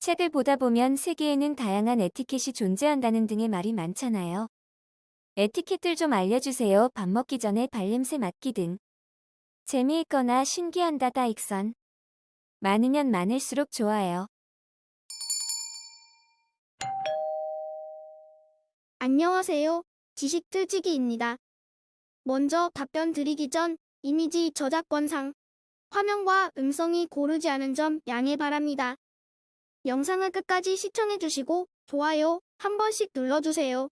기사들 보다 보면 세계에는 다양한 에티켓이 존재한다는 등의 말이 많잖아요. 에티켓들 좀 알려주세요. 밥 먹기 전에 발냄새 맡기 등. 재미있거나 신기한다 따익선. 많으면 많을수록 좋아요. 안녕하세요. 지식틀치기입니다. 먼저 답변 드리기 전 이미지 저작권상 화면과 음성이 고르지 않은 점 양해 바랍니다. 영상을 끝까지 시청해주시고 좋아요 한 번씩 눌러주세요.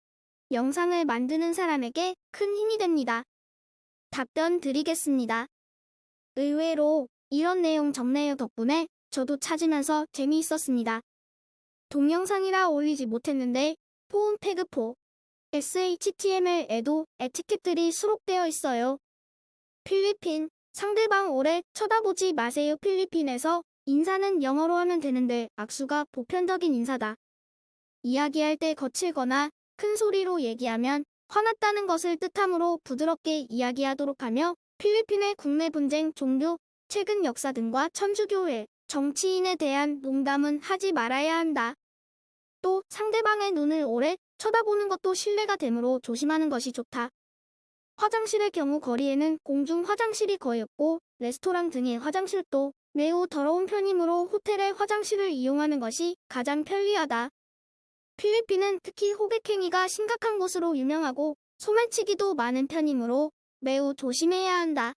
영상을 만드는 사람에게 큰 힘이 됩니다. 답변 드리겠습니다. 의외로 이런 내용 정리해요 덕분에 저도 찾으면서 재미있었습니다. 동영상이라 올리지 못했는데 포은 태그포 HTML에도 에티켓들이 수록되어 있어요. 필리핀, 상대방 오래 쳐다보지 마세요. 필리핀에서 인사는 영어로 하면 되는데 악수가 보편적인 인사다. 이야기할 때 거칠거나 큰 소리로 얘기하면 화났다는 것을 뜻하므로 부드럽게 이야기하도록 하며 필리핀의 국내 분쟁, 종교, 최근 역사 등과 천주교회, 정치인에 대한 농담은 하지 말아야 한다. 또 상대방의 눈을 오래 쳐다보는 것도 신뢰가 되므로 조심하는 것이 좋다. 화장실의 경우 거리에는 공중 화장실이 거의 없고 레스토랑 등의 화장실도 매우 더러운 편이므로 호텔의 화장실을 이용하는 것이 가장 편리하다. 필리핀은 특히 호객행위가 심각한 곳으로 유명하고 소매치기도 많은 편이므로 매우 조심해야 한다.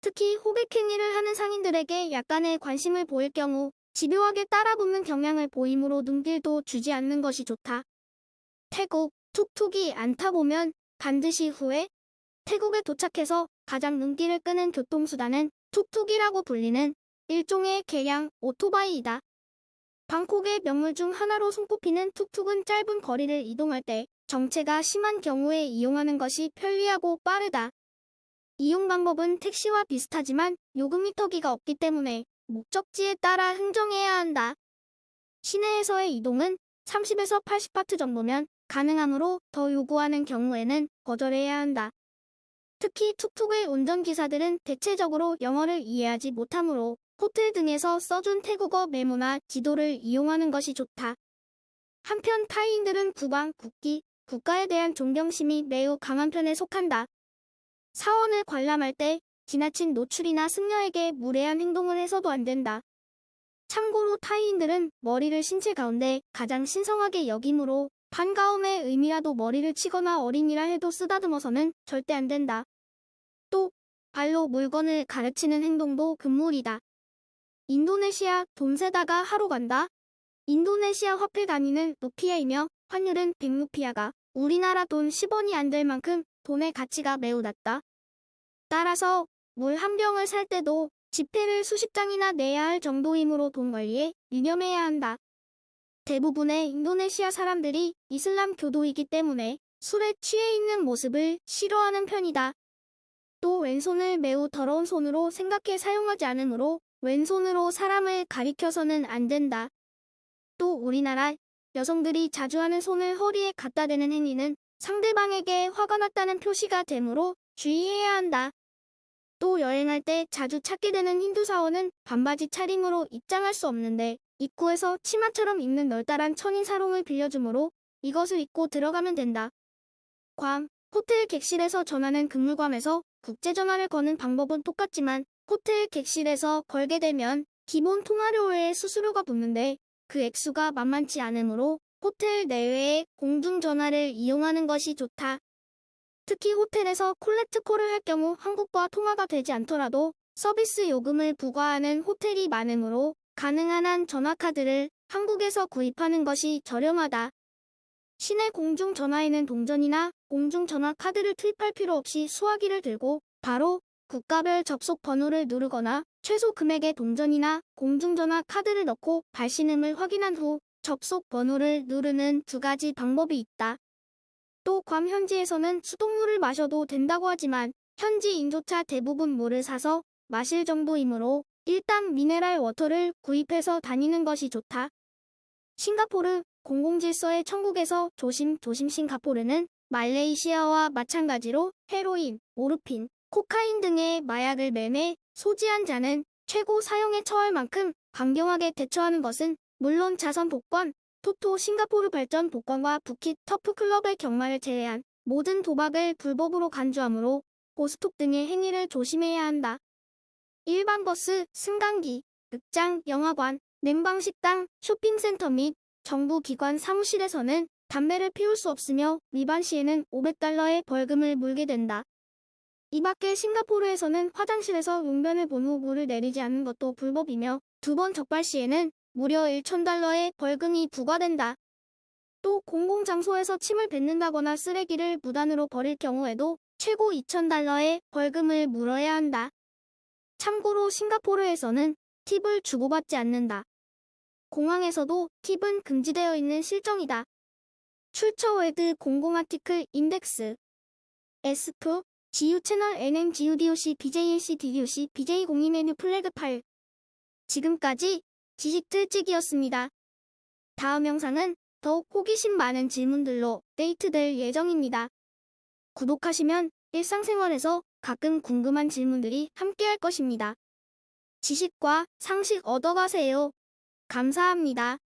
특히 호객행위를 하는 상인들에게 약간의 관심을 보일 경우 집요하게 따라붙는 경향을 보이므로 눈길도 주지 않는 것이 좋다. 태국, 툭툭이 안 타보면 반드시 후회. 태국에 도착해서 가장 눈길을 끄는 교통수단은 툭툭이라고 불리는 일종의 개량 오토바이이다. 방콕의 명물 중 하나로 손꼽히는 툭툭은 짧은 거리를 이동할 때 정체가 심한 경우에 이용하는 것이 편리하고 빠르다. 이용 방법은 택시와 비슷하지만 요금 미터기가 없기 때문에 목적지에 따라 흥정해야 한다. 시내에서의 이동은 30에서 80바트 정도면 가능하므로 더 요구하는 경우에는 거절해야 한다. 특히 툭툭의 운전기사들은 대체적으로 영어를 이해하지 못하므로 호텔 등에서 써준 태국어 메모나 지도를 이용하는 것이 좋다. 한편 타이인들은 국왕, 국기, 국가에 대한 존경심이 매우 강한 편에 속한다. 사원을 관람할 때 지나친 노출이나 승려에게 무례한 행동을 해서도 안 된다. 참고로 타이인들은 머리를 신체 가운데 가장 신성하게 여기므로 반가움의 의미라도 머리를 치거나 어린이라 해도 쓰다듬어서는 절대 안 된다. 또 발로 물건을 가르치는 행동도 금물이다. 인도네시아 돈 세다가 하러 간다. 인도네시아 화폐 단위는 루피아이며 환율은 100루피아가 우리나라 돈 10원이 안 될 만큼 돈의 가치가 매우 낮다. 따라서 물 한 병을 살 때도 지폐를 수십 장이나 내야 할 정도이므로 돈 관리에 유념해야 한다. 대부분의 인도네시아 사람들이 이슬람 교도이기 때문에 술에 취해 있는 모습을 싫어하는 편이다. 또 왼손을 매우 더러운 손으로 생각해 사용하지 않으므로 왼손으로 사람을 가리켜서는 안 된다. 또 우리나라 여성들이 자주 하는 손을 허리에 갖다 대는 행위는 상대방에게 화가 났다는 표시가 되므로 주의해야 한다. 또 여행할 때 자주 찾게 되는 힌두 사원은 반바지 차림으로 입장할 수 없는데 입구에서 치마처럼 입는 널따란 천인 사롱을 빌려주므로 이것을 입고 들어가면 된다. 괌, 호텔 객실에서 전화는 금물괌에서 국제전화를 거는 방법은 똑같지만 호텔 객실에서 걸게 되면 기본 통화료 외에 수수료가 붙는데 그 액수가 만만치 않으므로 호텔 내외에 공중전화를 이용하는 것이 좋다. 특히 호텔에서 콜렉트콜을 할 경우 한국과 통화가 되지 않더라도 서비스 요금을 부과하는 호텔이 많으므로 가능한 한 전화카드를 한국에서 구입하는 것이 저렴하다. 시내 공중전화에는 동전이나 공중전화 카드를 투입할 필요 없이 수화기를 들고 바로 국가별 접속 번호를 누르거나 최소 금액의 동전이나 공중전화 카드를 넣고 발신음을 확인한 후 접속 번호를 누르는 두 가지 방법이 있다. 또 괌 현지에서는 수돗물을 마셔도 된다고 하지만 현지인조차 대부분 물을 사서 마실 정도이므로 일단 미네랄 워터를 구입해서 다니는 것이 좋다. 싱가포르, 공공질서의 천국에서 조심조심. 싱가포르는 말레이시아와 마찬가지로 헤로인, 모르핀, 코카인 등의 마약을 매매, 소지한 자는 최고 사형에 처할 만큼 강경하게 대처하는 것은 물론 자선 복권, 토토 싱가포르 발전 복권과 부킷 터프 클럽의 경마를 제외한 모든 도박을 불법으로 간주하므로 고스톱 등의 행위를 조심해야 한다. 일반 버스, 승강기, 극장, 영화관, 냉방식당, 쇼핑센터 및 정부 기관 사무실에서는 담배를 피울 수 없으며 위반 시에는 $500의 벌금을 물게 된다. 이 밖에 싱가포르에서는 화장실에서 용변을 본 후 물을 내리지 않는 것도 불법이며 2번 적발 시에는 무려 $1,000의 벌금이 부과된다. 또 공공장소에서 침을 뱉는다거나 쓰레기를 무단으로 버릴 경우에도 최고 $2,000의 벌금을 물어야 한다. 참고로 싱가포르에서는 팁을 주고받지 않는다. 공항에서도 팁은 금지되어 있는 실정이다. 출처웨드 공공 아티클 인덱스 SF GU 채널 NMGUDOC BJLC DDOC BJ02 메뉴 플래그 파일. 지금까지 지식틀찍이었습니다. 다음 영상은 더욱 호기심 많은 질문들로 업데이트될 예정입니다. 구독하시면 일상생활에서 가끔 궁금한 질문들이 함께할 것입니다. 지식과 상식 얻어가세요. 감사합니다.